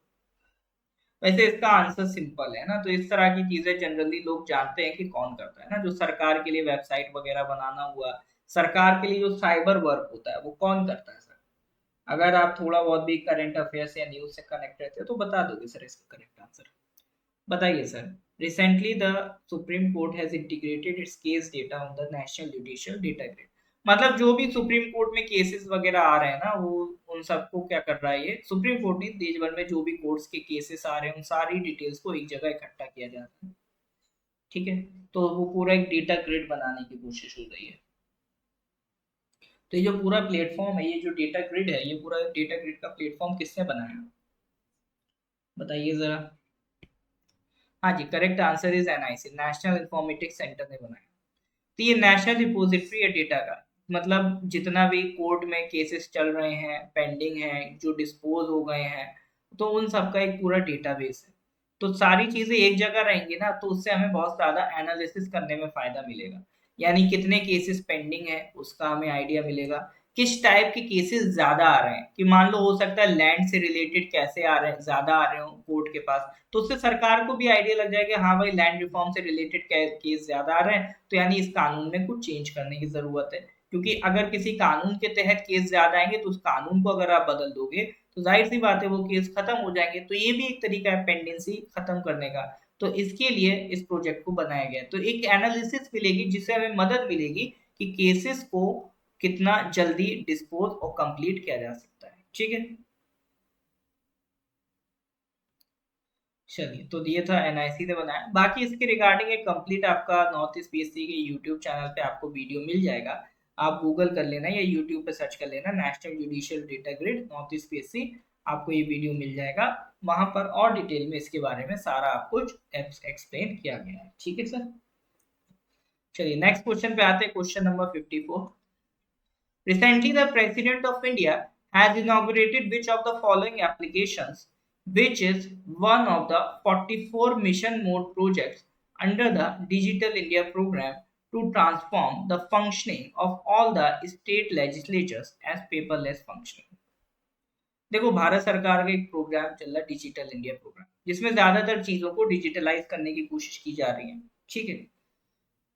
वैसे इसका answer simple है ना, तो इस तरह की चीजें generally लोग जानते हैं कि कौन करता है ना, जो सरकार के लिए वेबसाइट वगैरह बनाना हुआ, सरकार के लिए जो साइबर वर्क होता है वो कौन करता है सर? अगर आप थोड़ा बहुत भी करंट अफेयर्स या न्यूज से कनेक्ट रहते हो तो बता दोगे सर इसका करेक्ट आंसर? बताइए sir. Recently, the Supreme Court has integrated its case data on the National Judicial Data Grid. मतलब जो भी सुप्रीम कोर्ट में केसेस वगैरह आ रहे हैं ना, वो उन सबको क्या कर रहा है, ये सुप्रीम कोर्ट नहीं, देश भर में जो भी कोर्ट्स के केसेस आ रहे हैं उन सारी डिटेल्स को एक जगह इकट्ठा किया जाता है। ठीक है, तो वो पूरा एक डेटा ग्रिड बनाने की कोशिश हो रही है। तो ये जो पूरा प्लेटफॉर्म है, ये जो डेटा ग्रिड है, ये पूरा डेटा ग्रिड का प्लेटफॉर्म किसने बनाया, बताइए जरा। हाँ जी, correct answer is NIC, national informatics centre ने बनाया। तो ये नेशनल रिपोजिटरी है डेटा का, मतलब जितना भी कोर्ट में केसेस चल रहे हैं, पेंडिंग है, जो डिस्पोज हो गए हैं, तो उन सब का एक पूरा डेटाबेस है। तो सारी चीजें एक जगह रहेंगी ना, तो उससे हमें बहुत ज्यादा एनालिसिस करने में फायदा मिलेगा। यानी कितने केसेस पेंडिंग है उसका हमें आइडिया मिलेगा, किस टाइप के केसेस ज्यादा आ रहे हैं, कि मान लो हो सकता है लैंड से रिलेटेड कैसे आ रहे हैं, ज्यादा आ रहे हो कोर्ट के पास, तो उससे सरकार को भी आइडिया लग जाएगा कि हाँ भाई लैंड रिफॉर्म से रिलेटेड केस ज्यादा आ रहे हैं, तो यानी इस कानून में कुछ चेंज करने की जरूरत है। क्योंकि अगर किसी कानून के तहत केस ज्यादा आएंगे तो उस कानून को अगर आप बदल दोगे तो जाहिर सी बात है वो केस खत्म हो जाएंगे। तो ये भी एक तरीका है पेंडेंसी खत्म करने का। तो इसके लिए इस प्रोजेक्ट को बनाया गया, तो एक एनालिसिस मिलेगी जिससे हमें मदद मिलेगी कि केसेस को कितना जल्दी डिस्पोज और कंप्लीट किया जा सकता है। ठीक है, चलिए, तो ये था एनआईसी ने बनाया। बाकी इसके रिगार्डिंग एक कंप्लीट आपका नॉर्थ ईस्ट पीएससी के यूट्यूब चैनल पे आपको वीडियो मिल जाएगा। आप गूगल कर लेना या यूट्यूब पे सर्च कर लेना national judicial data grid north east PSC, आपको ये वीडियो मिल जाएगा। वहां पर और डिटेल में इसके बारे में सारा आपको एक्सप्लेन किया गया है। ठीक है सर, चलिए नेक्स्ट क्वेश्चन पे आते हैं, question number 54। Recently, the President of India has inaugurated which of the following applications, which is one of the 44 mission mode projects under the Digital India program to transform the functioning of all the state legislatures as paperless functioning। देखो, भारत सरकार का एक programme चल रहा है, digital India programme, जिसमें ज्यादातर चीजों को डिजिटलाइज करने की कोशिश की जा रही है। ठीक है,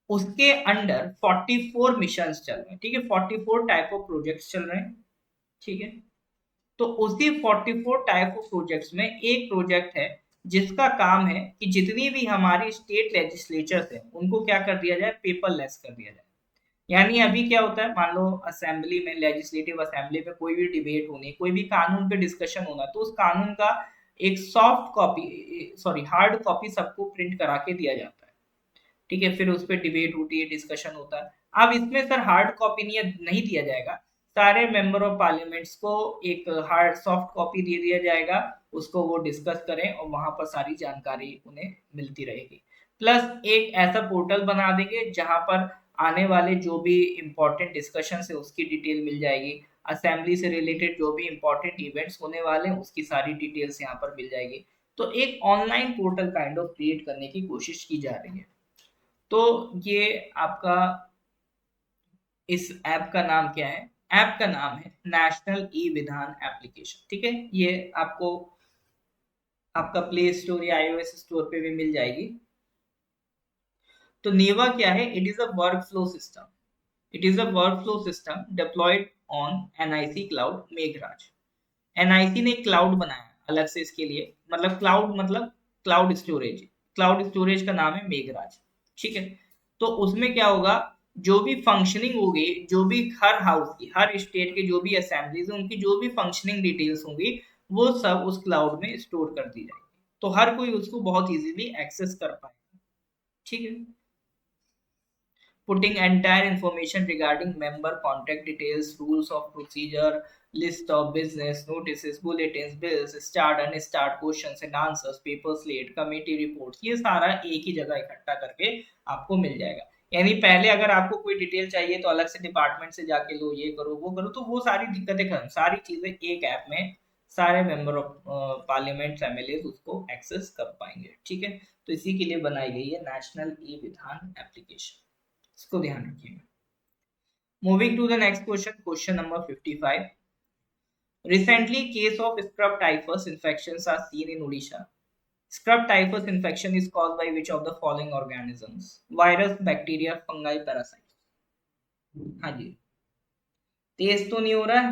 उसके अंडर 44 मिशन चल रहे हैं। ठीक है, 44 टाइप ऑफ प्रोजेक्ट्स चल रहे हैं। ठीक है, तो उसी 44 टाइप ऑफ प्रोजेक्ट्स में एक प्रोजेक्ट है जिसका काम है कि जितनी भी हमारी स्टेट लेजिस्लेचर्स हैं उनको क्या कर दिया जाए, पेपरलेस कर दिया जाए। यानी अभी क्या होता है, मान लो असेंबली में, लेजिस्लेटिव असेंबली में कोई भी डिबेट होनी, कोई भी कानून पे डिस्कशन होना, तो उस कानून का एक soft copy, sorry hard copy सबको प्रिंट करा के दिया जाता है। ठीक है, फिर उस पर डिबेट होती है, डिस्कशन होता है। अब इसमें सर हार्ड कॉपी नहीं नहीं दिया जाएगा, सारे मेंबर ऑफ पार्लियामेंट्स को एक हार्ड सॉफ्ट कॉपी दे दिया जाएगा, उसको वो डिस्कस करें और वहां पर सारी जानकारी उन्हें मिलती रहेगी। प्लस एक ऐसा पोर्टल बना देंगे जहां पर आने वाले जो भी इंपॉर्टेंट डिस्कशन है उसकी डिटेल मिल जाएगी, असेंबली से रिलेटेड जो भी इंपॉर्टेंट इवेंट्स होने वाले हैं उसकी सारी डिटेल्स यहाँ पर मिल जाएगी। तो एक online portal kind of create करने की कोशिश की जा रही है। तो ये आपका, इस ऐप का नाम क्या है, ऐप का नाम है नेशनल ई विधान एप्लीकेशन। ठीक है, ये आपको आपका प्ले स्टोर या आईओएस स्टोर पे भी मिल जाएगी। तो नेवा क्या है, it is a work flow system, it is a work flow system diploid on NIC cloud Meghraj. NIC ने क्लाउड बनाया अलग से इसके लिए, मतलब क्लाउड मतलब क्लाउड स्टोरेज, क्लाउड स्टोरेज का नाम है मेघराज। ठीक है, तो उसमें क्या होगा, जो भी फंक्शनिंग होगी, जो भी हर हाउस की, हर स्टेट के जो भी असेंबलीज उनकी जो भी फंक्शनिंग डिटेल्स होंगी वो सब उस क्लाउड में स्टोर कर दी जाएगी, तो हर कोई उसको बहुत इजीली एक्सेस कर पाएगा। ठीक है, putting entire information regarding member contact details, rules of procedure, list of business, notices, bulletins, bills, start and start questions and answers, paper slate, committee reports, ये सारा एक ही जगह इकट्ठा करके आपको मिल जाएगा। यानी पहले अगर आपको कोई डिटेल चाहिए तो अलग से डिपार्टमेंट से जाके लो, ये करो वो करो, तो वो सारी दिक्कतें खत्म, सारी चीजें एक ऐप में सारे मेंबर ऑफ पार्लियामेंट एमएलए उसको एक्सेस कर पाएंगे। ठीक है, तो इसी के लिए बनाई गई है नेशनल ई विधान एप्लीकेशन, इसको ध्यान रखिएगा। Moving to the next question, question number 55। Recently, case of scrub typhus infections are seen in Odisha. Scrub typhus infection is caused by which of the following organisms? Virus, bacteria, fungi, parasites? हाँ जी, तेज तो नहीं हो रहा है।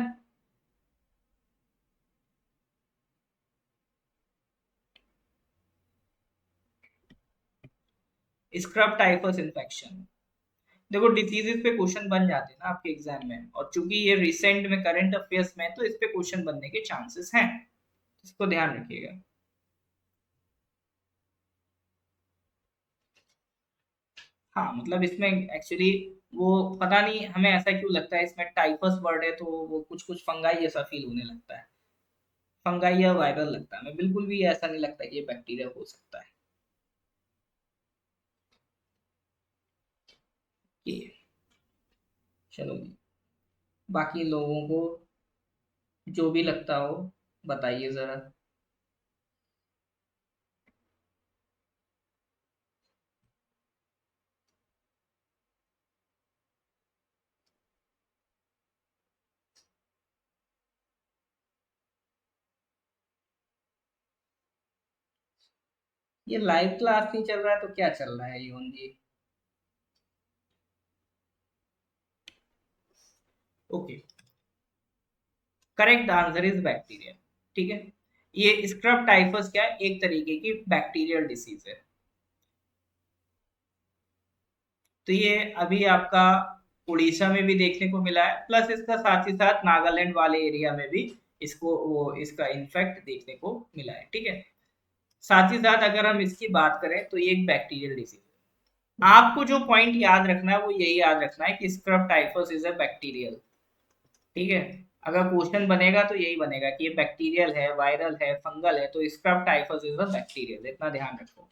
Scrub typhus infection. देखो diseases पे question बन जाते हैं ना आपके एग्जाम में, और चूंकि ये रिसेंट में करंट अफेयर्स में है, तो इस पे क्वेश्चन बनने के चांसेस हैं, इसको ध्यान रखिएगा। हाँ मतलब इसमें एक्चुअली वो पता नहीं हमें ऐसा क्यों लगता है, इसमें टाइफस वर्ड है तो वो कुछ कुछ फंगाई जैसा फील होने लगता है, फंगाई या वायरल लगता है, हमें बिल्कुल भी ऐसा नहीं लगता कि ये बैक्टीरिया हो सकता है। ये चलो जी, बाकी लोगों को जो भी लगता हो बताइए जरा। ये लाइव क्लास नहीं चल रहा है तो क्या चल रहा है योन जी? Okay, correct answer is bacteria. ठीक है, ये स्क्रब टाइफस क्या है, एक तरीके की बैक्टीरियल डिसीज है। तो ये अभी आपका उड़ीसा में भी देखने को मिला है, प्लस इसका साथ ही साथ नागालैंड वाले एरिया में भी इसको वो इसका इन्फेक्ट देखने को मिला है। ठीक है, साथ ही साथ अगर हम इसकी बात करें तो ये एक बैक्टीरियल डिसीज है। आपको जो पॉइंट याद रखना है वो यही याद रखना है कि scrub typhus is a bacterial. ठीक है, अगर क्वेश्चन बनेगा तो यही बनेगा कि ये बैक्टीरियल है, वायरल है, फंगल है, तो scrub typhus is a bacterial, इतना ध्यान रखो।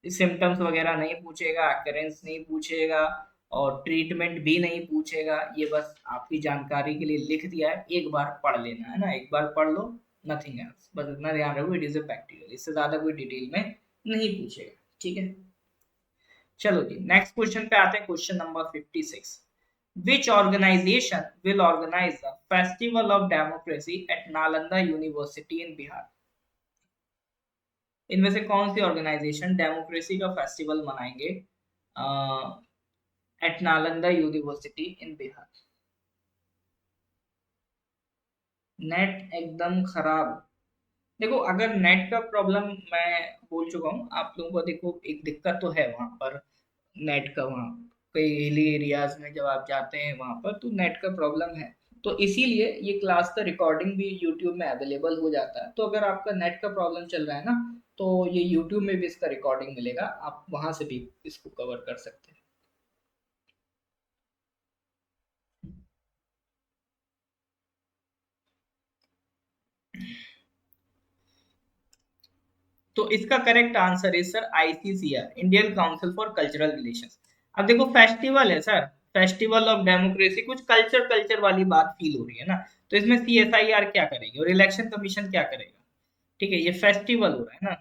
सिम्टम्स वगैरह नहीं पूछेगा, अकरेंस नहीं पूछेगा, और ट्रीटमेंट भी नहीं पूछेगा, ये बस आपकी जानकारी के लिए लिख दिया है, एक बार पढ़ लेना है ना, एक बार पढ़ लो, नथिंग एल्स, बस इतना ध्यान रखो इट इज अ बैक्टीरियल, इससे ज्यादा कोई डिटेल में नहीं पूछेगा। ठीक है, चलो जी नेक्स्ट क्वेश्चन पे आते हैं, question number 56। Which organization will organize the Festival of Democracy at Nalanda University in Bihar? इनमें से कौन सी ऑर्गेनाइजेशन डेमोक्रेसी का फेस्टिवल मनाएंगे एट नालंदा यूनिवर्सिटी इन बिहार? नेट एकदम खराब। देखो अगर नेट का प्रॉब्लम, मैं बोल चुका हूँ आप लोगों को, देखो एक दिक्कत तो है वहां पर नेट का, वहाँ कई हिली एरियाज में जब आप जाते हैं वहां पर तो नेट का प्रॉब्लम है। तो इसीलिए ये क्लास का रिकॉर्डिंग भी यूट्यूब में अवेलेबल हो जाता है, तो अगर आपका नेट का प्रॉब्लम चल रहा है ना, तो ये यूट्यूब में भी इसका रिकॉर्डिंग मिलेगा, आप वहां से भी इसको कवर कर सकते हैं। तो इसका करेक्ट आंसर है sir ICCR, Indian council for cultural relations. अब देखो फेस्टिवल है सर, फेस्टिवल ऑफ डेमोक्रेसी, कुछ कल्चर कल्चर वाली बात फील हो रही है ना, तो इसमें सीएसआईआर क्या करेगी और इलेक्शन कमीशन क्या करेगा? ठीक है, ये फेस्टिवल हो रहा है ना,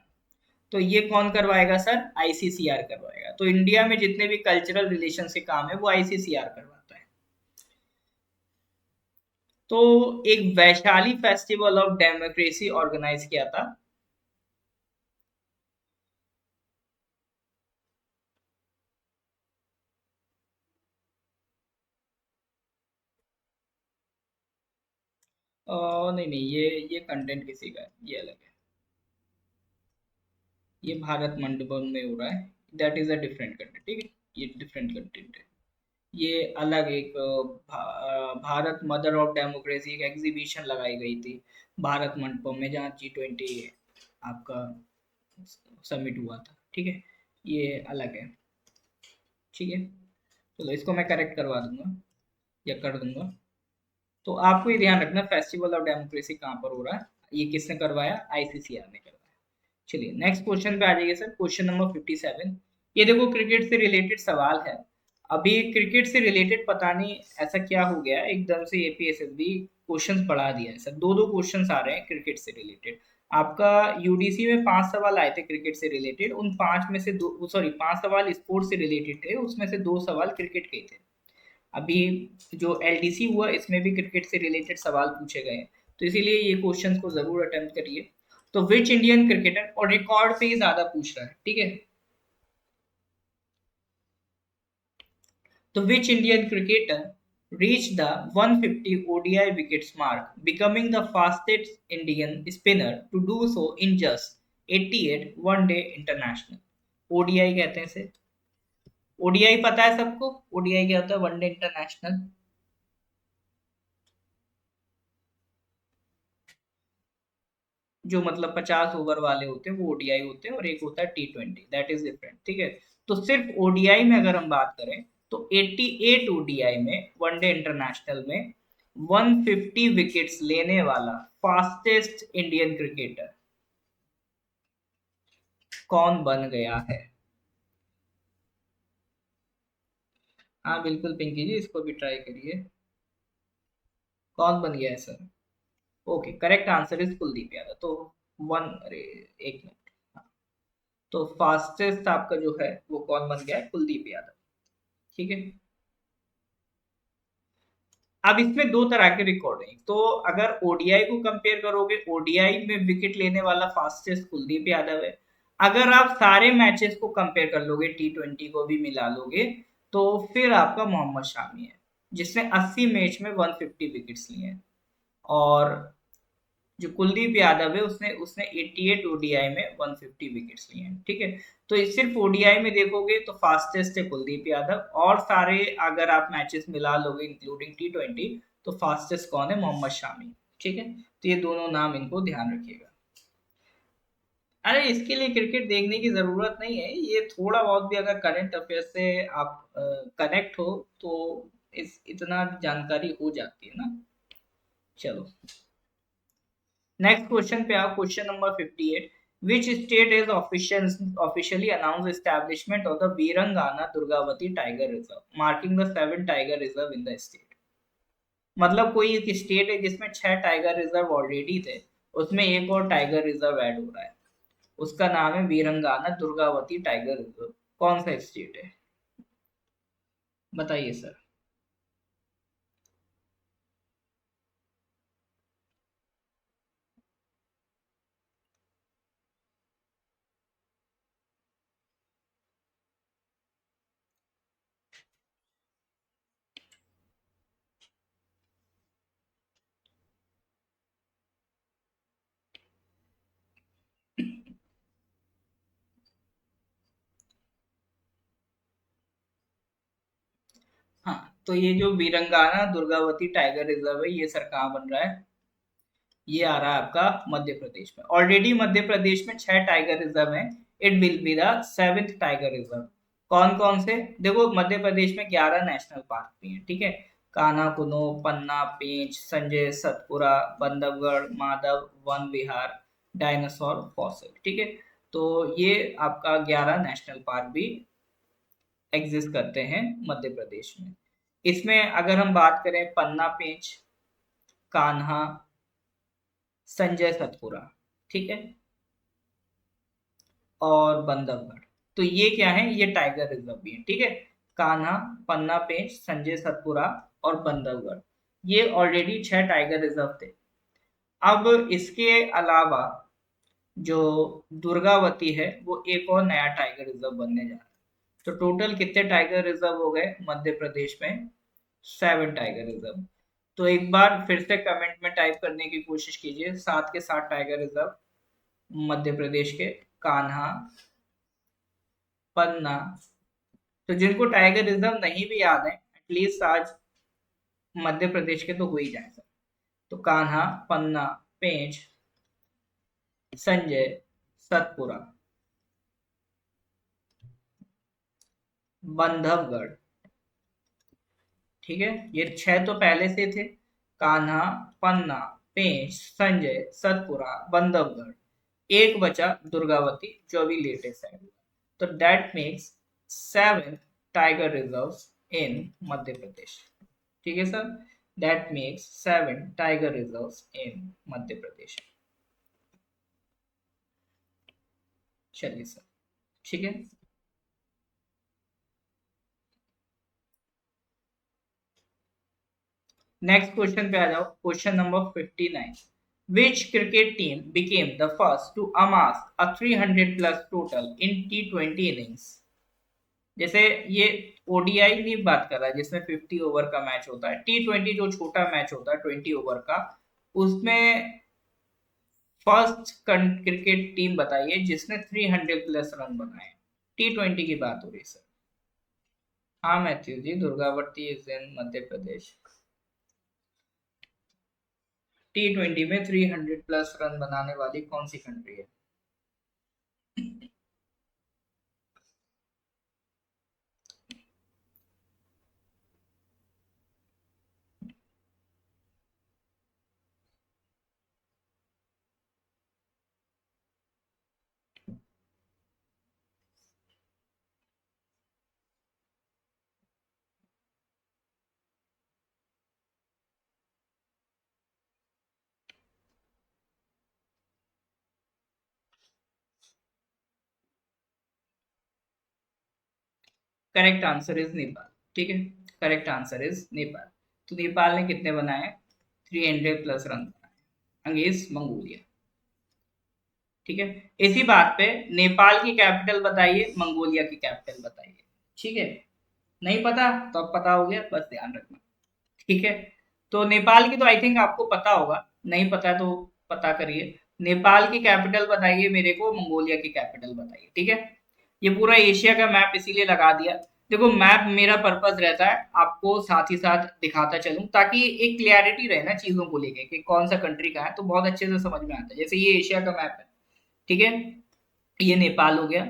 तो ये कौन करवाएगा सर? आईसीसीआर करवाएगा। तो इंडिया में जितने भी कल्चरल रिलेशन के काम है वो आईसीसीआर करवाता है। तो एक Vaishali festival of democracy organize किया था। नहीं नहीं, ये कंटेंट किसी का है, ये अलग है, ये भारत मंडपम में हो रहा है, that is a different content. ठीक है, ये डिफरेंट कंटेंट है, ये अलग एक भारत मदर ऑफ डेमोक्रेसी एक एग्जीबिशन लगाई गई थी भारत मंडपम में, जहाँ G20 आपका समिट हुआ था। ठीक है, ये अलग है। ठीक है, चलो इसको मैं करेक्ट करवा दूंगा या कर दूंगा। तो आपको ये ध्यान रखना फेस्टिवल ऑफ डेमोक्रेसी कहाँ पर हो रहा है, ये किसने करवाया? आईसीसीआर ने करवाया। चलिए नेक्स्ट क्वेश्चन पे आ जाइए सर, क्वेश्चन नंबर 57। ये देखो क्रिकेट से रिलेटेड सवाल है। अभी क्रिकेट से रिलेटेड पता नहीं ऐसा क्या हो गया, एकदम से एपीएसएसबी क्वेश्चंस बढ़ा दिया है सर, दो दो क्वेश्चंस आ रहे हैं क्रिकेट से रिलेटेड। आपका यूडीसी में 5 सवाल आए थे क्रिकेट से रिलेटेड, उन 5 में से दो, सॉरी 5 सवाल स्पोर्ट्स से रिलेटेड थे, उसमें से 2 सवाल क्रिकेट के ही थे। अभी जो एलडीसी हुआ इसमें भी क्रिकेट से रिलेटेड सवाल पूछे गए हैं, तो इसीलिए ये क्वेश्चंस को जरूर अटेम्प्ट करिए। तो विच इंडियन क्रिकेटर, और रिकॉर्ड पे ही ज्यादा पूछ रहा है, ठीक है, तो which Indian cricketer reached the 150 ODI wickets mark, becoming the fastest Indian spinner to do so in just 88 one-day international? ODI कहते हैं इसे। ओडीआई पता है सबको? ओडीआई क्या होता है? One day international. जो मतलब 50 ओवर वाले होते हैं वो ओडीआई होते हैं, और एक होता है T20, दैट इज डिफरेंट, ठीक है। तो सिर्फ ओडीआई में अगर हम बात करें तो 88 ओडीआई में, वनडे इंटरनेशनल में 150 विकेट्स लेने वाला फास्टेस्ट इंडियन क्रिकेटर कौन बन गया है? हाँ बिल्कुल पिंकी जी, इसको भी ट्राई करिए। कौन बन गया है sir? Okay, correct answer is Kuldeep Yadav. तो वन, अरे एक मिनट, हाँ, तो फास्टेस्ट आपका जो है वो कौन बन गया है? कुलदीप यादव, ठीक है। अब इसमें दो तरह के रिकॉर्ड हैं। तो अगर ओडीआई को कंपेयर करोगे, ओडीआई में विकेट लेने वाला फास्टेस्ट कुलदीप यादव है। अगर आप सारे मैचेस को कंपेयर कर लोगे, T20 को भी मिला लोगे, तो फिर आपका मोहम्मद शामी है, जिसने 80 मैच में 150 विकेट्स लिए हैं। और जो कुलदीप यादव है उसने उसने 88 ओडीआई में 150 विकेट्स लिए हैं, ठीक है। तो इस सिर्फ ओडीआई में देखोगे तो फास्टेस्ट है कुलदीप यादव, और सारे अगर आप मैचेस मिला लोगे इंक्लूडिंग T20, तो फास्टेस्ट कौन है? मोहम्मद शामी, ठीक है। तो ये दोनों नाम इनको ध्यान रखिएगा। अरे इसके लिए क्रिकेट देखने की जरूरत नहीं है, ये थोड़ा बहुत भी अगर करंट अफेयर से आप कनेक्ट हो तो इस इतना जानकारी हो जाती है ना। चलो नेक्स्ट क्वेश्चन पे आओ, question number 58। Which state is officially announce establishment of the Virangana Durgavati tiger reserve, marking the 7 tiger reserve in the state. मतलब कोई एक स्टेट है जिसमें 6 टाइगर रिजर्व ऑलरेडी थे, उसमें एक और टाइगर रिजर्व ऐड हो रहा है, उसका नाम है वीरंगाना दुर्गावती टाइगर रिजर्व। कौन सा स्टेट है? बताइए सर। हाँ, तो ये जो वीरंगाना दुर्गावती टाइगर रिजर्व है, ये सर कहाँ बन रहा है? ये आ रहा है आपका मध्य प्रदेश में। ऑलरेडी मध्य प्रदेश में 6 टाइगर रिजर्व हैं। It will be the 7th tiger reserve. कौन कौन से? देखो मध्य प्रदेश में 11 नेशनल पार्क भी हैं, ठीक है। कान्हा कुनो, पन्ना, पेंच, संजय, सतपुरा, बंधवगढ़, माधव, वन विहार, डायनासोर, फॉसिल, ठीक है। तो ये आपका 11 नेशनल पार्क भी एग्जिस्ट करते हैं मध्य प्रदेश में। इसमें अगर हम बात करें, पन्ना, पेंच, कान्हा, संजय, सतपुरा, ठीक है, और बंधवगढ़, तो ये क्या है? ये टाइगर रिजर्व भी है, ठीक है। कान्हा, पन्ना, पेंच, संजय, सतपुरा और बंधवगढ़, ये ऑलरेडी 6 टाइगर रिजर्व थे। अब इसके अलावा जो दुर्गावती है वो एक और नया टाइगर रिजर्व बनने जा रहा है। तो टोटल कितने टाइगर रिजर्व हो गए मध्य प्रदेश में? 7 टाइगर रिजर्व। तो एक बार फिर से कमेंट में टाइप करने की कोशिश कीजिए, 7 के 7 टाइगर रिजर्व मध्य प्रदेश के। कान्हा, पन्ना, तो जिनको टाइगर रिजर्व नहीं भी याद है, एटलीस्ट आज मध्य प्रदेश के तो हो ही जाए सर। तो कान्हा, पन्ना, पेंच, संजय, सतपुरा, बंधवगढ़, ठीक है। ये 6 तो पहले से थे, कान्हा, पन्ना, पेंच, संजय, सतपुरा, बंधवगढ़। एक बचा दुर्गावती जो अभी लेटेस्ट है। तो that makes 7 tiger reserves in Madhya Pradesh, ठीक है सर। That makes 7 tiger reserves in Madhya Pradesh. चलिए सर, ठीक है। नेक्स्ट क्वेश्चन पे आ जाओ, question number 59। Which cricket team became the first to amass a 300 plus total in T20 innings? जैसे ये ओडीआई की बात कर रहा है जिसमें 50 ओवर का मैच होता है। T20 जो छोटा मैच होता है 20 ओवर का, उसमें फर्स्ट क्रिकेट टीम बताइए जिसने 300 प्लस रन बनाए। T20 की बात हो रही है सर। हाँ Matthew ji, Durgavati is in Madhya Pradesh. T20 में 300 प्लस रन बनाने वाली कौन सी कंट्री है? Correct answer is Nepal. ठीक है, करेक्ट आंसर इज नेपाल। तो नेपाल ने कितने बनाए? 300 प्लस रन बनाए अगेंस्ट मंगोलिया। ठीक है, इसी बात पे नेपाल की कैपिटल बताइए, मंगोलिया की कैपिटल बताइए। ठीक है, नहीं पता तो अब पता हो गया, बस ध्यान रखना। ठीक है, तो नेपाल की तो आई थिंक आपको पता होगा, नहीं पता तो पता करिए। नेपाल की कैपिटल बताइए मेरे को, मंगोलिया की कैपिटल बताइए। ठीक है, ये पूरा एशिया का मैप इसीलिए लगा दिया। देखो मैप मेरा पर्पस रहता है आपको साथ ही साथ दिखाता चलूं, ताकि एक क्लियरिटी रहे ना चीजों को लेके कि कौन सा कंट्री का है, तो बहुत अच्छे से समझ में आता है। जैसे ये एशिया का मैप है, ठीक है, ये नेपाल हो गया।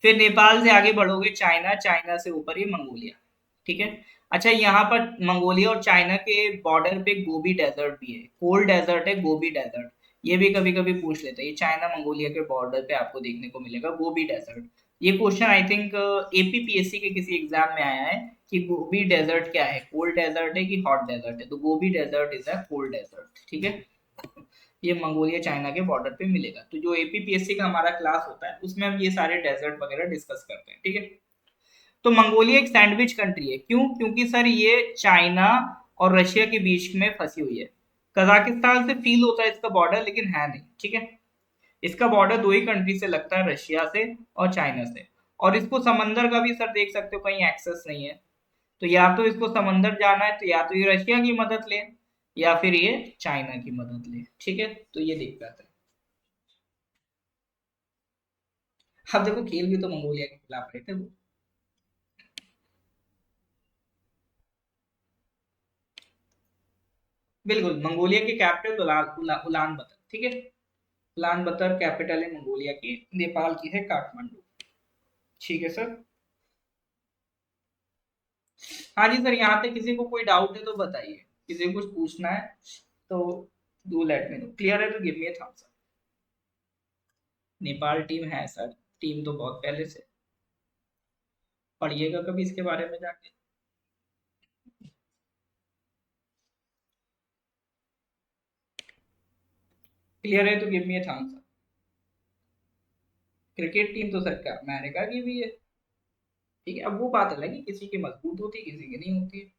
फिर नेपाल से आगे बढ़ोगे चाइना, चाइना से ऊपर ही मंगोलिया। ठीक है, अच्छा यहाँ पर मंगोलिया और चाइना के बॉर्डर पे गोबी डेजर्ट भी है, कोल्ड डेजर्ट है गोबी डेजर्ट। ये भी कभी कभी पूछ लेते हैं, ये चाइना मंगोलिया के बॉर्डर पे आपको देखने को मिलेगा गोबी डेजर्ट। ये क्वेश्चन आई थिंक एपीपीएससी के किसी एग्जाम में आया है कि गोबी डेजर्ट क्या है, कोल्ड डेजर्ट है कि हॉट डेजर्ट है, तो Gobi desert is a cold desert. ठीक है, ये मंगोलिया चाइना के बॉर्डर पे मिलेगा। तो जो एपीपीएससी का हमारा क्लास होता है उसमें हम ये सारे डेजर्ट वगैरह डिस्कस करते हैं। ठीक है, तो मंगोलिया एक सैंडविच कंट्री है, क्यों? क्योंकि सर ये चाइना और रशिया के बीच में फंसी हुई है। कजाकिस्तान से फील होता है इसका बॉर्डर, लेकिन है नहीं। ठीक है, इसका बॉर्डर दो ही कंट्री से लगता है, रशिया से और चाइना से। और इसको समंदर का भी सर देख सकते हो कहीं एक्सेस नहीं है। तो या तो इसको समंदर जाना है, तो या तो ये रशिया की मदद ले, या फिर ये चाइना की मदद ले। ठीक है, तो ये दिक्कत है। अब देखो खेल भी तो मंगोलिया के खिलाफ रहे थे वो। बिल्कुल, मंगोलिया की कैपिटल उलान बतर। ठीक है, उलान बतर कैपिटल है मंगोलिया की, नेपाल की है काठमांडू। ठीक है सर। हाँ जी सर, यहाँ पे किसी को कोई डाउट है तो बताइए, किसी को कुछ पूछना है तो do let me know. Clear है तो give me thumbs up. Nepal team है सर, टीम तो बहुत पहले से, पढ़िएगा कभी इसके बारे में जाके। क्लियर है तो give me thumbs up. Cricket team तो सर क्या अमेरिका की भी है। ठीक है, अब वो बात अलग है, किसी की मजबूत होती है किसी की नहीं होती।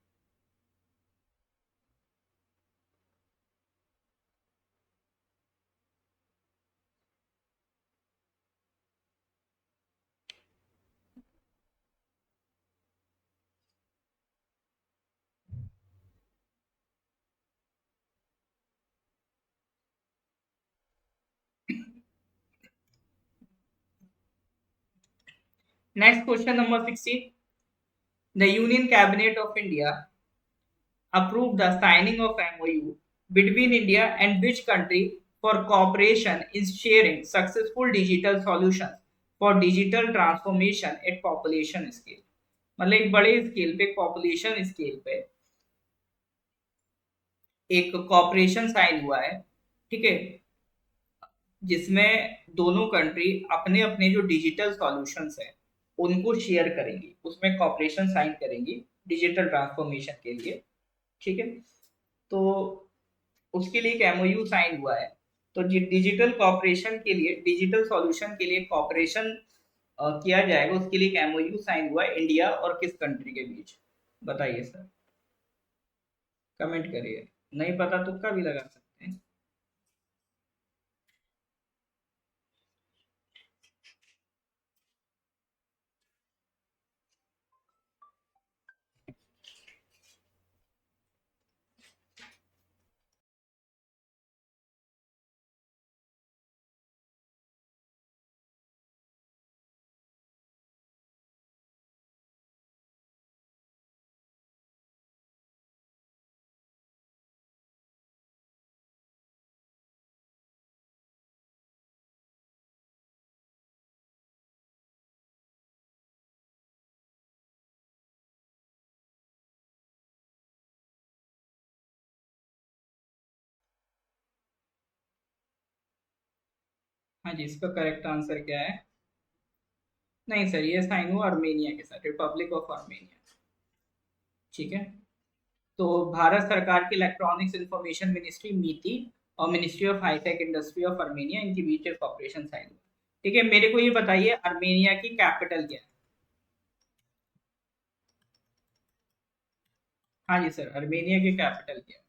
Next question number 16। The Union Cabinet of India approved the signing of MOU between India and which country for cooperation in sharing successful digital solutions for digital transformation at population scale। मतलब एक बड़े scale पे, population scale पे एक corporation sign हुआ है। ठीक है, जिसमें दोनों कंट्री अपने अपने जो डिजिटल सॉल्यूशंस हैं उनको शेयर करेंगी, उसमें कॉपरेशन साइन करेंगी डिजिटल ट्रांसफॉर्मेशन के लिए। ठीक है, तो उसके लिए एक एमओयू साइन हुआ है। तो डिजिटल कॉपरेशन के लिए, डिजिटल सॉल्यूशन के लिए कॉपरेशन किया जाएगा, उसके लिए एक एमओयू साइन हुआ है इंडिया और किस कंट्री के बीच? बताइए सर, कमेंट करिए। नहीं पता तुक्का भी लगा सकते हैं। हाँ जी, इसका करेक्ट आंसर क्या है? नहीं सर, ये साइन हुआ आर्मेनिया के साथ, रिपब्लिक ऑफ आर्मेनिया। ठीक है। तो भारत सरकार की इलेक्ट्रॉनिक्स इंफॉर्मेशन मिनिस्ट्री मीति और ministry of hightech industry of Armenia, इनके बीच एक कॉपरेशन साइन हुआ। ठीक है, मेरे को ये बताइए आर्मेनिया की कैपिटल क्या है? हाँ जी सर, आर्मेनिया की कैपिटल क्या है?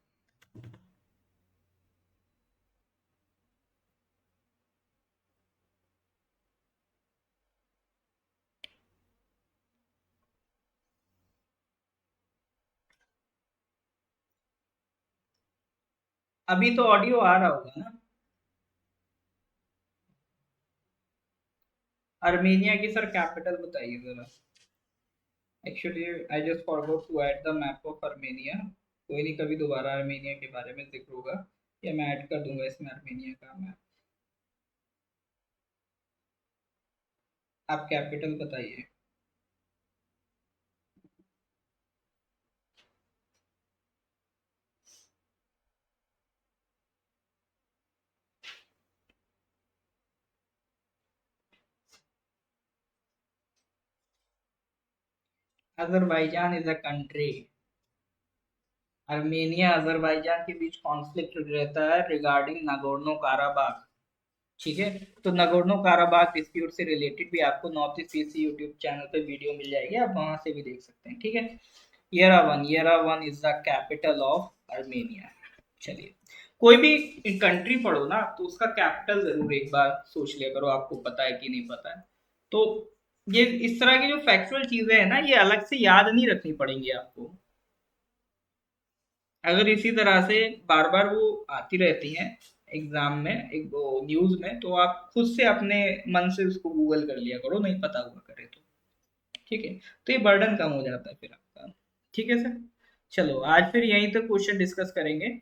अभी तो ऑडियो आ रहा होगा ना? आर्मेनिया की सर कैपिटल बताइए जरा। Actually I just forgot to add the map of Armenia. कोई नहीं, कभी दोबारा आर्मेनिया के बारे में जिक्र होगा, या मैं ऐड कर दूंगा इसमें आर्मेनिया का मैप। आप कैपिटल बताइए। Azerbaijan is a country. Armenia Azerbaijan के बीच कॉन्फ्लिक्ट रहता है रिगार्डिंग नागोर्नो काराबाख। ठीक है। तो नगोर्नो काराबाख डिस्प्यूट से रिलेटेड भी आपको north east CC YouTube channel पे वीडियो मिल जाएगी, आप वहां से भी देख सकते हैं। ठीक है। Yerevan is the capital of Armenia. चलिए, कोई भी कंट्री पढ़ो ना तो उसका कैपिटल जरूर एक बार सोच लिया करो, आपको पता है कि नहीं पता है। तो ये इस तरह की जो फैक्चुअल चीजें हैं ना, ये अलग से याद नहीं रखनी पड़ेंगी आपको। अगर इसी तरह से बार बार वो आती रहती हैं एग्जाम में, एक वो न्यूज में, तो आप खुद से अपने मन से उसको गूगल कर लिया करो, नहीं पता हुआ करे तो। ठीक है। तो ये बर्डन कम हो जाता है फिर आपका। ठीक है सर। चलो, आज फिर यहीं तक क्वेश्चन डिस्कस करेंगे।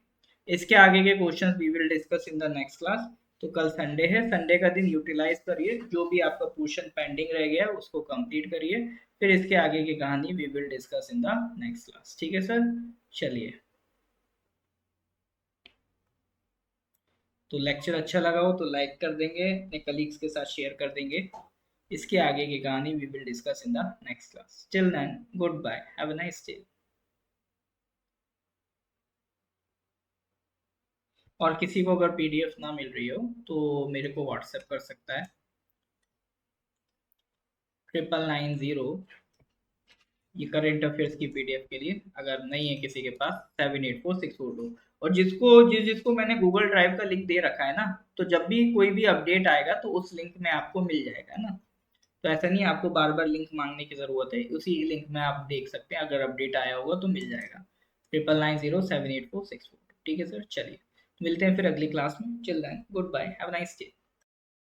इसके आगे के questions we will discuss in the next class. तो कल संडे है, संडे का दिन यूटिलाइज करिए, जो भी आपका पोर्शन पेंडिंग रह गया है उसको कंप्लीट करिए। फिर इसके आगे की कहानी we will discuss in the next class. ठीक है सर। चलिए। तो लेक्चर अच्छा लगा हो तो लाइक कर देंगे, अपने कलीग्स के साथ शेयर कर देंगे। इसके आगे की कहानी we will discuss in the next class. Till then, good bye, have a nice day. और किसी को अगर पीडीएफ ना मिल रही हो तो मेरे को व्हाट्सएप कर सकता है। 9990, ये करंट अफेयर्स की पीडीएफ के लिए। अगर नहीं है किसी के पास, 784642। और जिसको मैंने गूगल ड्राइव का लिंक दे रखा है ना, तो जब भी कोई भी अपडेट आएगा तो उस लिंक में आपको मिल जाएगा ना। तो ऐसा नहीं है आपको बार बार लिंक मांगने की जरूरत है, उसी लिंक में आप देख सकते हैं, अगर अपडेट आया होगा तो मिल जाएगा। 9990784642। ठीक है सर। चलिए, मिलते हैं फिर अगली क्लास में। Chill then, good bye, have a nice day.